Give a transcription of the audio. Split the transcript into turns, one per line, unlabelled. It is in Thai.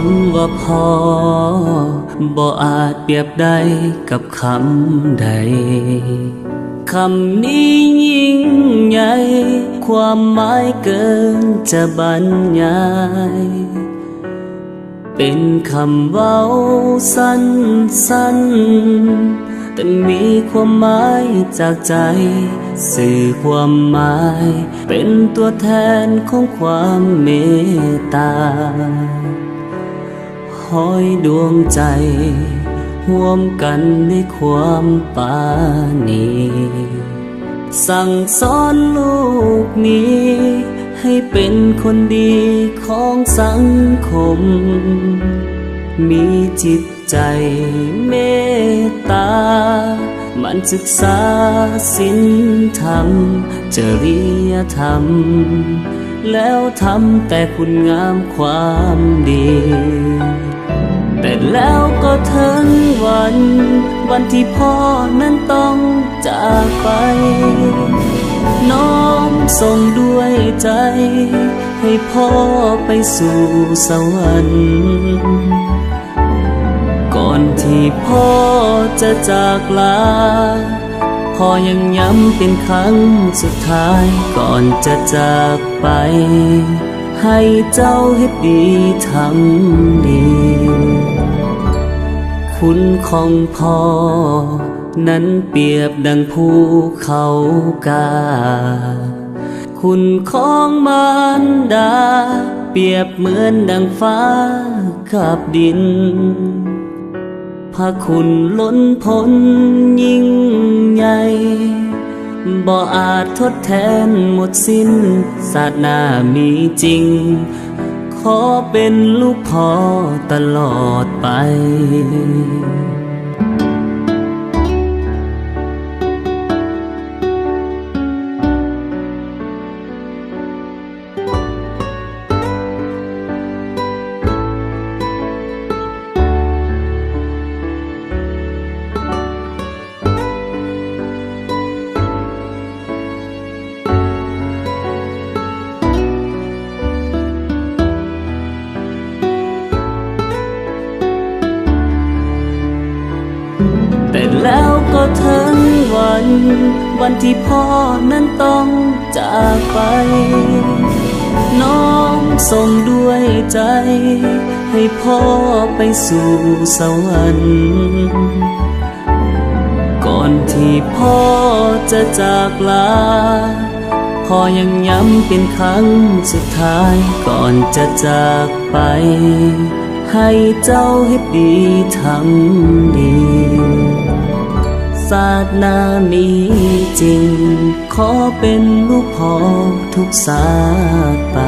ำว่าพอบ่อาจเปรียบได้กับคำใดคำนี้ยิ่งใหญ่ความหมายเกินจะบรรยายเป็นคำเว้าสั้นๆแต่มีความหมายจากใจสื่อความหมายเป็นตัวแทนของความเมตตาห้อยดวงใจร่วมกันในความปราณีสั่งสอนลูกนี้ให้เป็นคนดีของสังคมมีจิตใจเมตตามันศึกษาศีลธรรมจริยธรรมแล้วทำแต่คุณงามความดีแต่แล้วก็ถึงวันที่พ่อนั้นต้องจากไปน้อมส่งด้วยใจให้พ่อไปสู่สวรรค์ก่อนที่พ่อจะจากลาพ่อยังย้ำเป็นครั้งสุดท้ายก่อนจะจากไปให้เจ้าเฮ็ดดีทำดีคุณของพ่อนั้นเปรียบดังภูเขากาคุณของมารดาเปรียบเหมือนดังฟ้ากับดินพระคุณล้นพ้นยิ่งใหญ่บ่อาจทดแทนหมดสิ้นศาสนามีจริงขอเป็นลูกพ่อตลอดไปแต่แล้วก็ถึงวันที่พ่อนั้นต้องจากไปน้อมส่งด้วยใจให้พ่อไปสู่สวรรค์ก่อนที่พ่อจะจากลาพ่อยังย้ำเป็นครั้งสุดท้ายก่อนจะจากไปให้เจ้าเฮ็ดดีทำดีศาสนามีจริงขอเป็นลูกพ่อทุกศาสตร์ไป